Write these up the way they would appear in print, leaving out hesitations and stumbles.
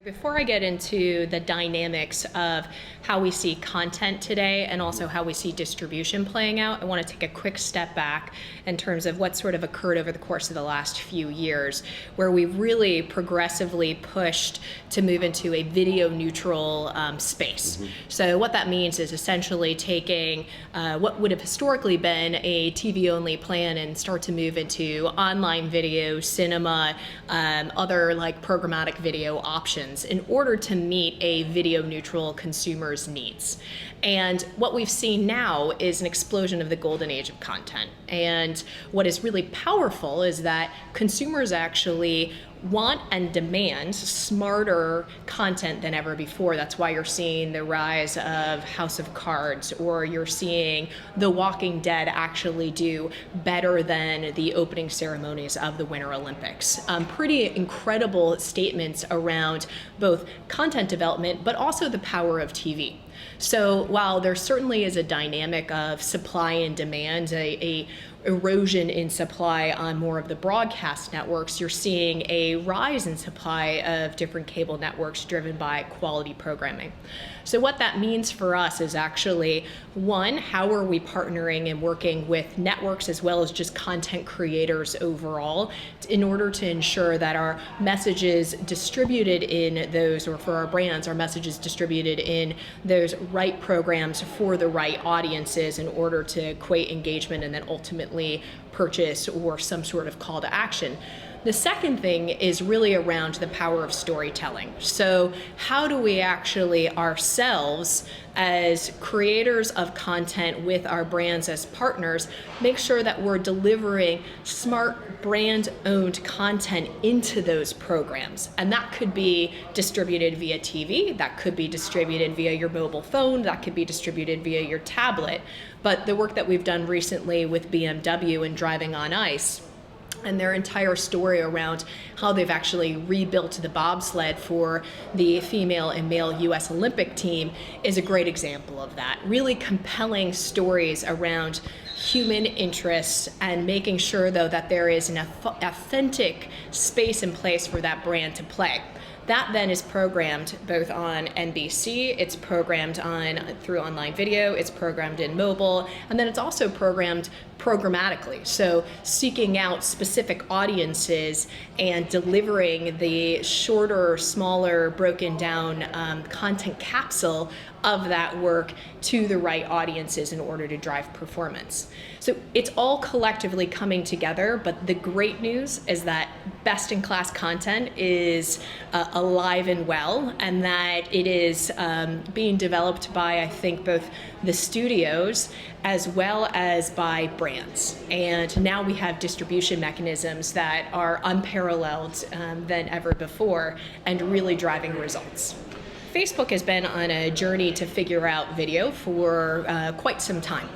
Before I get into the dynamics of how we see content today and also how we see distribution playing out, I want to take a quick step back in terms of what sort of occurred over the course of the last few years, where we've really progressively pushed to move into a video neutral space. So what that means is essentially taking what would have historically been a TV only plan and start to move into online video, cinema, other like programmatic video options in order to meet a video neutral consumer's needs. And what we've seen now is an explosion of the golden age of content. And what is really powerful is that consumers actually want and demand smarter content than ever before. That's why you're seeing the rise of House of Cards, or you're seeing The Walking Dead actually do better than the opening ceremonies of the Winter Olympics. Pretty incredible statements around both content development, but also the power of TV. So while there certainly is a dynamic of supply and demand, a erosion in supply on more of the broadcast networks, you're seeing a rise in supply of different cable networks driven by quality programming. So what that means for us is actually, one, how are we partnering and working with networks as well as just content creators overall in order to ensure that our messages distributed in those, or for our brands, our messages distributed in those right programs for the right audiences in order to equate engagement and then ultimately purchase or some sort of call to action. The second thing is really around the power of storytelling. So how do we actually ourselves, as creators of content with our brands as partners, make sure that we're delivering smart brand-owned content into those programs? And that could be distributed via TV, that could be distributed via your mobile phone, that could be distributed via your tablet. But the work that we've done recently with BMW and Driving on Ice, and their entire story around how they've actually rebuilt the bobsled for the female and male US Olympic team is a great example of that. Really compelling stories around human interests and making sure, though, that there is an authentic space in place for that brand to play. That then is programmed both on NBC, it's programmed through online video, it's programmed in mobile, and then it's also programmed programmatically. So seeking out specific audiences and delivering the shorter, smaller, broken down content capsule of that work to the right audiences in order to drive performance. So it's all collectively coming together, but the great news is that best-in-class content is alive and well, and that it is being developed by, I think, both the studios as well as by brands. And now we have distribution mechanisms that are unparalleled than ever before and really driving results. Facebook has been on a journey to figure out video for quite some time.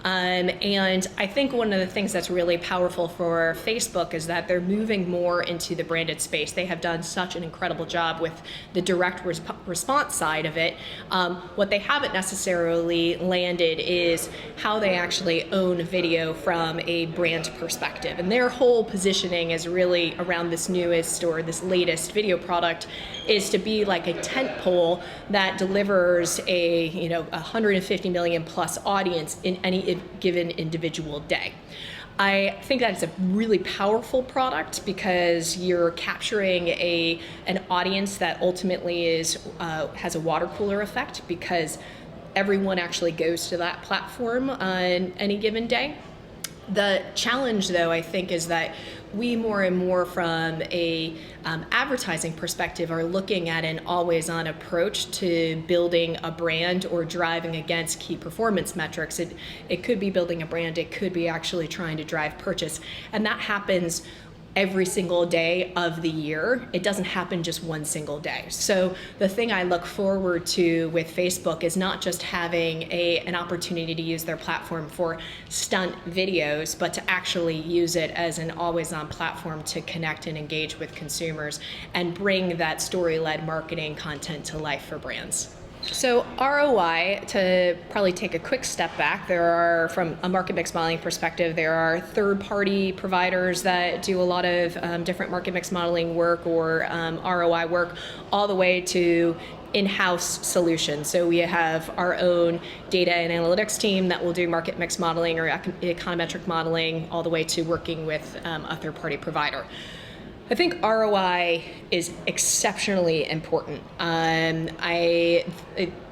And I think one of the things that's really powerful for Facebook is that they're moving more into the branded space. They have done such an incredible job with the direct response side of it. What they haven't necessarily landed is how they actually own video from a brand perspective. And their whole positioning is really around this newest or this latest video product is to be like a tent pole that delivers a 150 million plus audience in any given individual day. I think that's a really powerful product because you're capturing an audience that ultimately has a water cooler effect because everyone actually goes to that platform on any given day. The challenge, though, I think, is that we more and more from a advertising perspective are looking at an always-on approach to building a brand or driving against key performance metrics. It could be building a brand, it could be actually trying to drive purchase, and that happens every single day of the year. It doesn't happen just one single day. So the thing I look forward to with Facebook is not just having an opportunity to use their platform for stunt videos, but to actually use it as an always-on platform to connect and engage with consumers and bring that story-led marketing content to life for brands. So ROI, to probably take a quick step back, there are, from a market mix modeling perspective, there are third-party providers that do a lot of different market mix modeling work or ROI work, all the way to in-house solutions. So we have our own data and analytics team that will do market mix modeling or econometric modeling, all the way to working with a third-party provider. I think ROI is exceptionally important.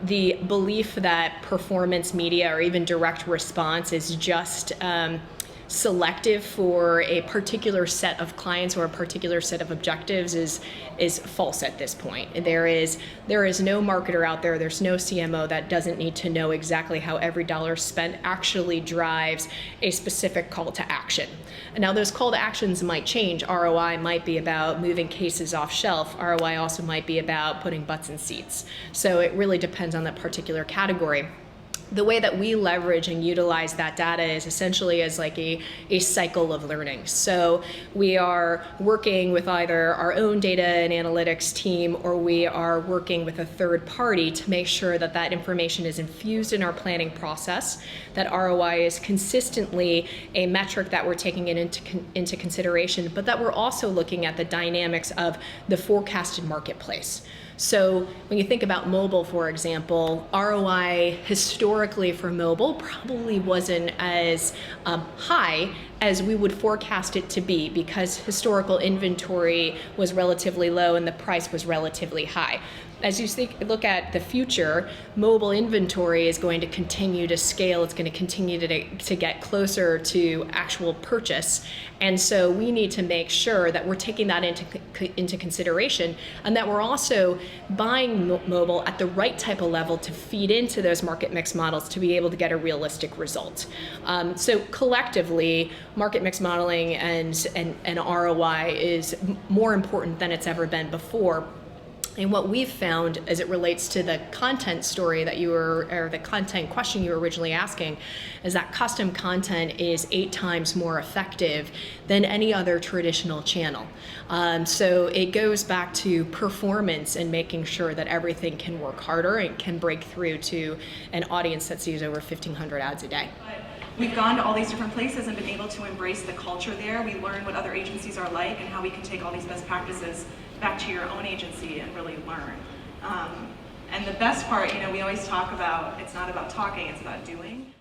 The belief that performance media or even direct response is just selective for a particular set of clients or a particular set of objectives is false at this point. There is no marketer out there, there's no CMO that doesn't need to know exactly how every dollar spent actually drives a specific call to action. Now those call to actions might change. ROI might be about moving cases off shelf. ROI also might be about putting butts in seats. So it really depends on that particular category. The way that we leverage and utilize that data is essentially as like a cycle of learning. So we are working with either our own data and analytics team, or we are working with a third party to make sure that that information is infused in our planning process, that ROI is consistently a metric that we're taking it into consideration, but that we're also looking at the dynamics of the forecasted marketplace. So when you think about mobile, for example, ROI historically for mobile probably wasn't as high as we would forecast it to be, because historical inventory was relatively low and the price was relatively high. As you look at the future, mobile inventory is going to continue to scale. It's going to continue to get closer to actual purchase. And so we need to make sure that we're taking that into consideration, and that we're also buying mobile at the right type of level to feed into those market mix models to be able to get a realistic result. So collectively, market mix modeling and ROI is more important than it's ever been before. And what we've found as it relates to the content story that or the content question you were originally asking, is that custom content is 8 times more effective than any other traditional channel. So it goes back to performance and making sure that everything can work harder and can break through to an audience that sees over 1,500 ads a day. We've gone to all these different places and been able to embrace the culture there. We learn what other agencies are like and how we can take all these best practices back to your own agency and really learn. And the best part, we always talk about, it's not about talking, it's about doing.